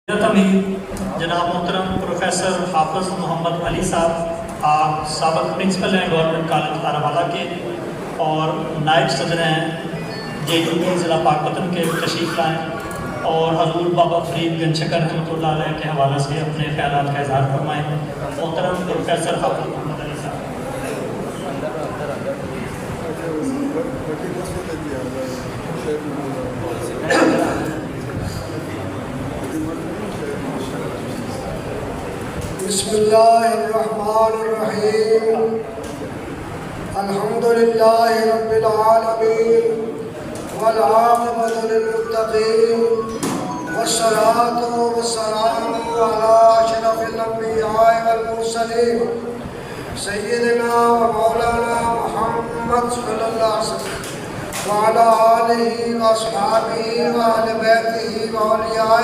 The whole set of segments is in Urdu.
جناب محترم پروفیسر حافظ محمد علی صاحب سابق پرنسپل ہیں گورنمنٹ کالج آراوالا کے اور نائب صدر ہیں JUP ضلع پاکپتن کے، تشریف لائیں اور حضور بابا فرید گنج شکر رحمۃ اللہ علیہ کے حوالے سے اپنے خیالات کا اظہار فرمائیں۔ محترم پروفیسر حافظ محمد علی صاحب۔ بسم اللہ الرحمن الرحیم، الحمد للہ رب العالمین والعاقبۃ للمتقین والصلاة والسلام علی اشرف الانبیاء والمرسلین سیدنا و مولانا محمد صلی اللہ علیہ وسلم وعلی آلہ واصحابہ واہل بیتہ واولیاء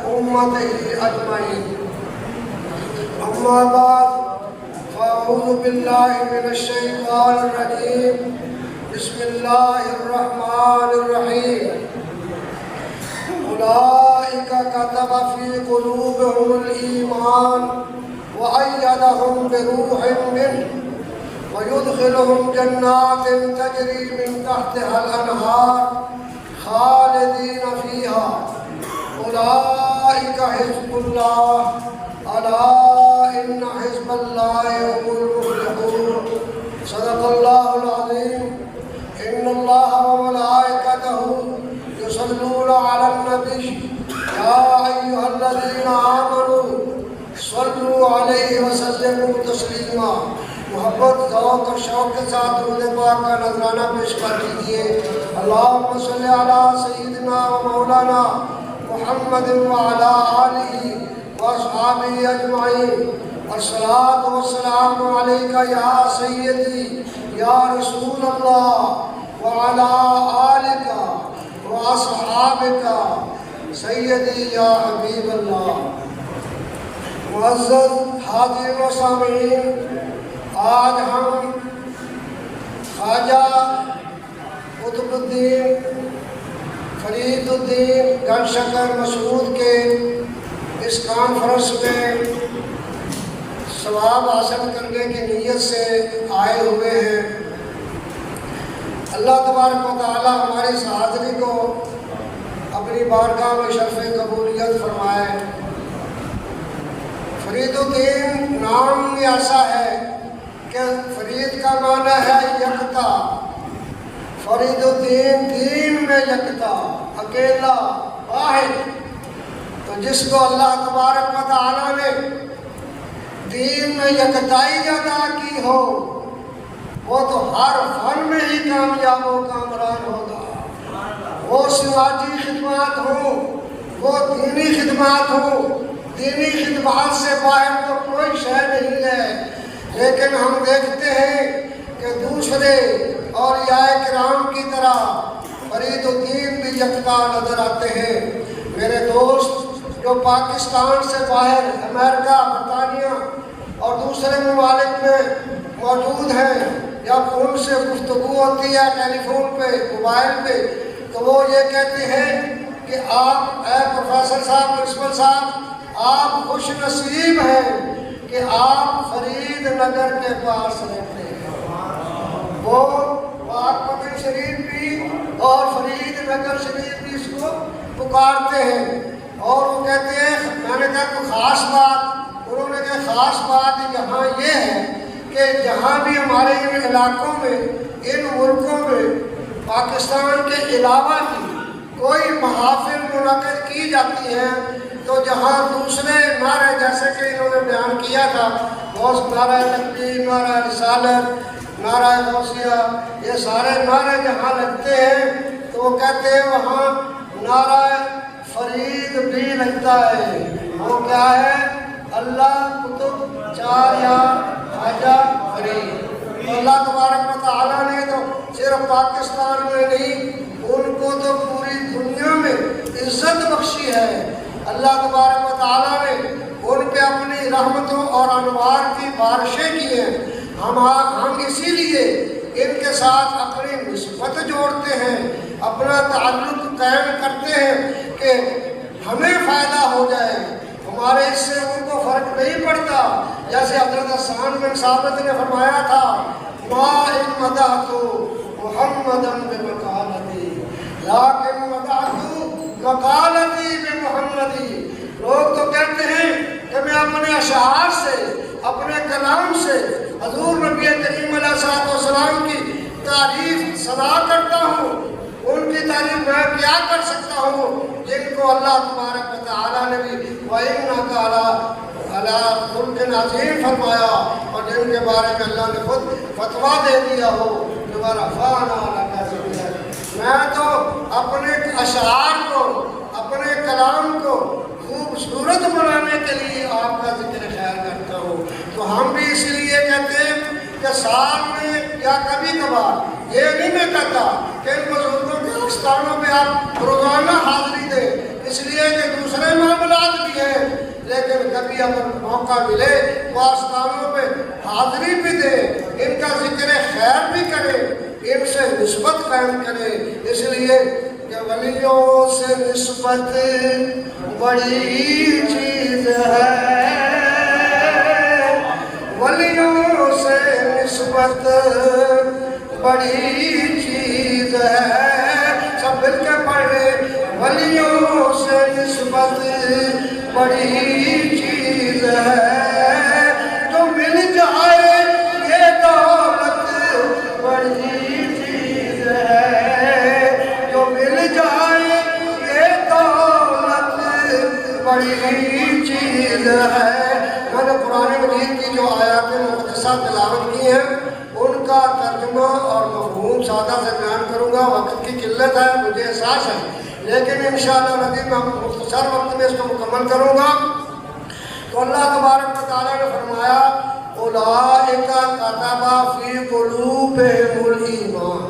امتہ اجمعین۔ اما بعد فاعوذ باللہ من الشیطان الرجیم، بسم اللہ الرحمن الرحیم۔ اولئک کتب فی قلوبہم الایمان وأیدہم بروح منہ ویدخلہم جنات تجری من تحتها الانہار خالدین فیہا اولئک حزب اللہ الا ان حزب اللہ هم المفلحون۔ صدق اللہ العظیم۔ ان اللہ وملائکتہ یصلون علی النبی یا ایھا الذین آمنوا صلوا علیہ وسلموا تسلیما۔ محبت، ذوق اور شوق کے ساتھ درود پاک کا نذرانہ پیش کر دیجیے۔ اللہم صلی علی سیدنا و مولانا محمد وعلی آلہ واصحابہ اجمعین۔ الصلاۃ والسلام علیکہ یا سیدی یا رسول اللہ وعلی آلکہ واصحابکہ سیدی یا حبیب اللہ۔ معزز حاضرین و سامعین، آج ہم خواجہ قطب الدین فرید الدین گنج شکر مسعود کے اس کانفرنس میں ثواب حاصل کرنے کی نیت سے آئے ہوئے ہیں۔ اللہ تبارک و تعالی ہماری اس حاضری کو اپنی بارگاہ میں شرف قبولیت فرمائے۔ فرید الدین نام بھی ایسا ہے کہ فرید کا معنی ہے یکتا، فرید الدین دین میں یکتا، اکیلا، واحد۔ تو جس کو اللہ تبارک و تعالی نے دین میں یکتائی عطا کی ہو وہ تو ہر فن میں ہی کامیاب و کامران ہوگا۔ وہ سماجی خدمات ہوں، وہ دینی خدمات ہوں، دینی خدمات سے باہر تو کوئی شے نہیں ہے۔ لیکن ہم دیکھتے ہیں کہ دوسرے اولیاء کرام کی طرح فرید الدین بھی یکتا نظر آتے ہیں۔ میرے دوست جو پاکستان سے باہر امریکہ، برطانیہ اور دوسرے ممالک میں موجود ہیں، جب ان سے گفتگو ہوتی ہے ٹیلی فون پہ، موبائل پہ، تو وہ یہ کہتے ہیں کہ آپ اے پروفیسر صاحب، پرنسپل صاحب، آپ خوش نصیب ہیں کہ آپ فرید نگر کے پاس رہتے ہیں۔ وہ پاکپتن شریف بھی اور فرید نگر شریف بھی اس کو پکارتے ہیں، اور وہ کہتے ہیں، میں نے کہا کوئی خاص بات؟ انہوں نے کہا خاص بات یہاں یہ ہے کہ جہاں بھی ہمارے ان علاقوں میں، ان ملکوں میں پاکستان کے علاوہ بھی کوئی محافل منعقد کی جاتی ہے تو جہاں دوسرے نعرے جیسے کہ انہوں نے بیان کیا تھا، بہت نعرہ تکبیر، نعرہ رسالت، نعرہ غوثیہ، یہ سارے نعرے جہاں لگتے ہیں تو وہ کہتے ہیں وہاں نعرہ فرید بھی لگتا ہے۔ وہ کیا ہے؟ اللہ قطب چار یا خواجہ فرید۔ اللہ تبارک و تعالیٰ نے تو صرف پاکستان میں نہیں، ان کو تو پوری دنیا میں عزت بخشی ہے۔ اللہ تبارک و تعالیٰ نے ان پہ اپنی رحمتوں اور انوار کی بارشیں کی ہیں۔ ہم اسی لیے ان کے ساتھ اپنی نسبت جوڑتے ہیں، اپنا تعلق قائم کرتے ہیں کہ ہمیں فائدہ ہو جائے، ہمارے اس سے ان کو فرق نہیں پڑتا. جیسے حضرت حسان بن ثابت نے فرمایا تھا ما ان مدحت محمدا بمقالتی لیکن مدحت مقالتی بمحمدی. لوگ تو کہتے ہیں کہ میں اپنے اشعار سے اپنے کلام سے حضور نبی کریم علیہ الصلوۃ والسلام کی تعریف سنا کرتا ہوں. ان کی تعریف میں کیا کر سکتا ہوں جن کو اللہ تبارک و تعالیٰ نے بھی وَإِنَّكَ عَلَىٰ خُلُقٍ عَظِيمٍ فرمایا اور جن کے بارے میں اللہ نے خود فتویٰ دے دیا ہو کہ وَرَفَعْنَا لَكَ ذِكْرَكَ. میں تو اپنے اشعار کو اپنے کلام کو خوبصورت بنانے کے لیے آپ کا ذکر خیر کرتا ہوں. تو ہم بھی اس لیے کہتے ہیں کہ سال میں یا کبھی کبھار یہ نہیں میں کہتا کہ ان بزرگوں کے آستانوں پہ آپ روزانہ حاضری دیں اس لیے کہ دوسرے معاملات بھی ہیں، لیکن کبھی اگر موقع ملے تو آستانوں پہ حاضری بھی دیں، ان کا ذکر خیر بھی کریں، ان سے نسبت قائم کریں. اس لیے کہ ولیوں سے نسبت بڑی چیز ہے، ولیوں سے نسبت بڑی چیز ہے. سب مل کے پڑھے ولیوں سے نسبت بڑی چیز ہے. جو مل جائے یہ دولت بڑی چیز ہے، جو مل جائے یہ دولت بڑی چیز ہے. میں نے قرآن مجید کی جو آیات مقدسہ تلاوت کی ہیں ان کا ترجمہ اور مفہوم سادہ سے بیان کروں گا. وقت کی قلت ہے مجھے احساس ہے، لیکن انشاءاللہ العظیم میں مختصر وقت میں اس کو مکمل کروں گا. تو اللہ تبارک و تعالیٰ نے فرمایا اولئک کتب فی قلوبہم الایمان.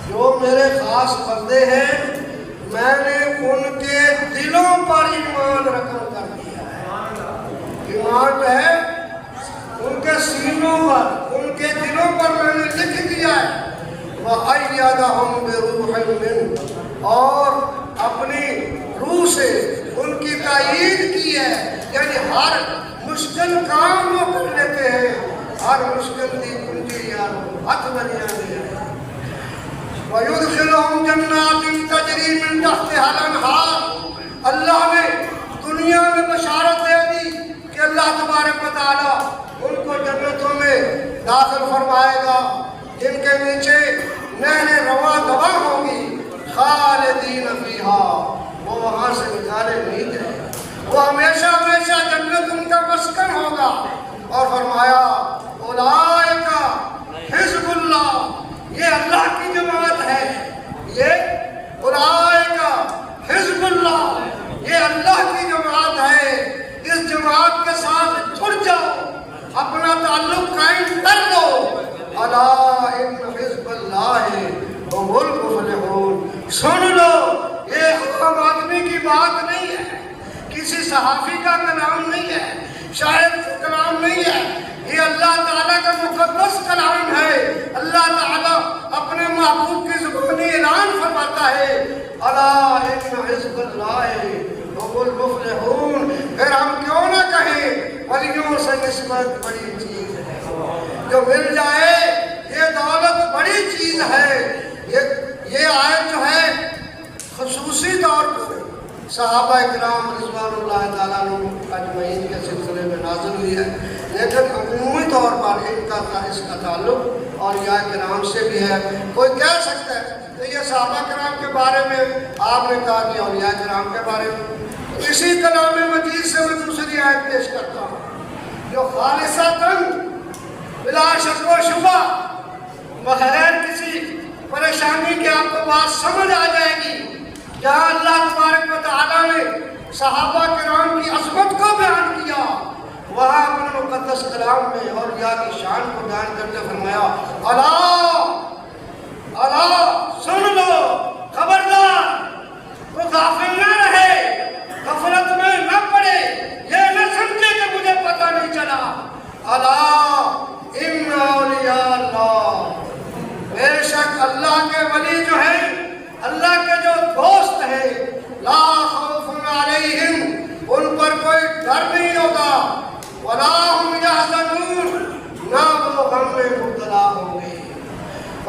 جو میرے خاص بندے ہیں میں نے ان کے دلوں پر ایمان رقم کر دیا ہے. ایمان جو ہے ان کے سینوں پر ان کے دلوں پر میں نے لکھ دیا ہے. وَأَيَّدَهُمْ بِرُوحٍ مِّنْهُ اور اپنی روح سے ان کی تائید کی ہے. یعنی ہر مشکل کام وہ کر لیتے ہیں، ہر مشکل کی کنجی یار ہاتھ بنیا دے. وَيُدْخِلُهُمْ جَنَّاتٍ تَجْرِي مِن تَحْتِهَا الْأَنْهَارُ. اللہ نے دنیا میں بشارت دے دی کہ اللہ تبارک و تعالیٰ ان کو جنتوں میں داخل فرمائے گا جن کے نیچے نہریں رواں دواں ہوں گی. خالدین فیہا، وہ وہاں سے نکالے نہیں جائے، وہ ہمیشہ ہمیشہ جنت ان کا مسکن ہوگا. اور فرمایا اولئک حزب اللہ، یہ اللہ کی جماعت ہے. یہ اولئک حزب اللہ، یہ اللہ کی جماعت ہے. اس جماعت کے ساتھ جڑ جاؤ، اپنا تعلق قائم کر دو. الا ان حزب اللہ هم المفلحون. سن لو یہ عام آدمی کی بات نہیں ہے، کسی صحافی کا کلام نہیں ہے، شاعر کا کلام نہیں ہے، یہ اللہ تعالیٰ کا مقدس کلام ہے. اللہ تعالیٰ اپنے محبوب کی زبانی اعلان فرماتا ہے الا ان حزب اللہ هم المفلحون. پھر ہم کیوں نہ کہیں ولیوں سے نسبت بڑی چیز ہے، جو مل جائے یہ دولت بڑی چیز ہے. یہ آیت جو ہے خصوصی طور پر صحابہ کرام رضوان اللہ تعالیٰ عنہم اجمعین کے سلسلے میں نازل ہوئی ہے، لیکن عمومی طور پر ان کا اس کا تعلق اولیاء کرام سے بھی ہے. کوئی کہہ سکتا ہے کہ یہ صحابہ کرام کے بارے میں آپ نے کہا کہ اولیاء کرام کے بارے میں. اسی کلام مجید سے میں دوسری آیت پیش کرتا ہوں جو خالصتاً بلا شک و شبہ بغیر کسی پریشانی کے آپ کو بات سمجھ آ جائے گی. جہاں اللہ تبارک و تعالیٰ نے صحابہ کرام کی عظمت کو بیان کیا، وہاں اپنے مقدس کلام میں اولیاء کی شان کو بیان کرتے فرمایا الا سن لو، خبردار، وہ غافل نہ رہے، غفلت میں نہ پڑے، یہ نہ سمجھے کہ مجھے پتہ نہیں چلا. الا ان اولیاء اللہ، بے شک اللہ کے ولی جو ہیں، اللہ کے جو دوست ہیں، لا خوف علیہم، ان پر کوئی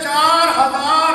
4000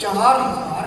4000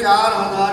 4000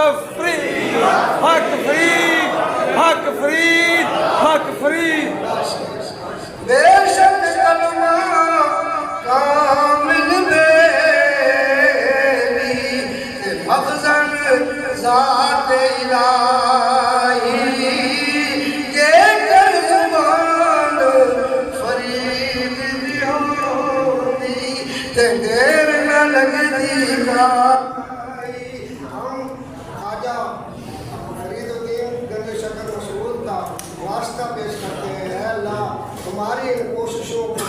تفرید حق فرید حق فرید حق فرید بے شک کلمہ کامل میری مخزن ذات الہی یہ کر زبان فرید دی ہوتی تے دیر نہ لگتی گائی ہم خواجہ فرید الدین گنج شکر رسول کا واسطہ پیش کرتے ہیں۔ اے اللہ ہماری ان کوششوں کو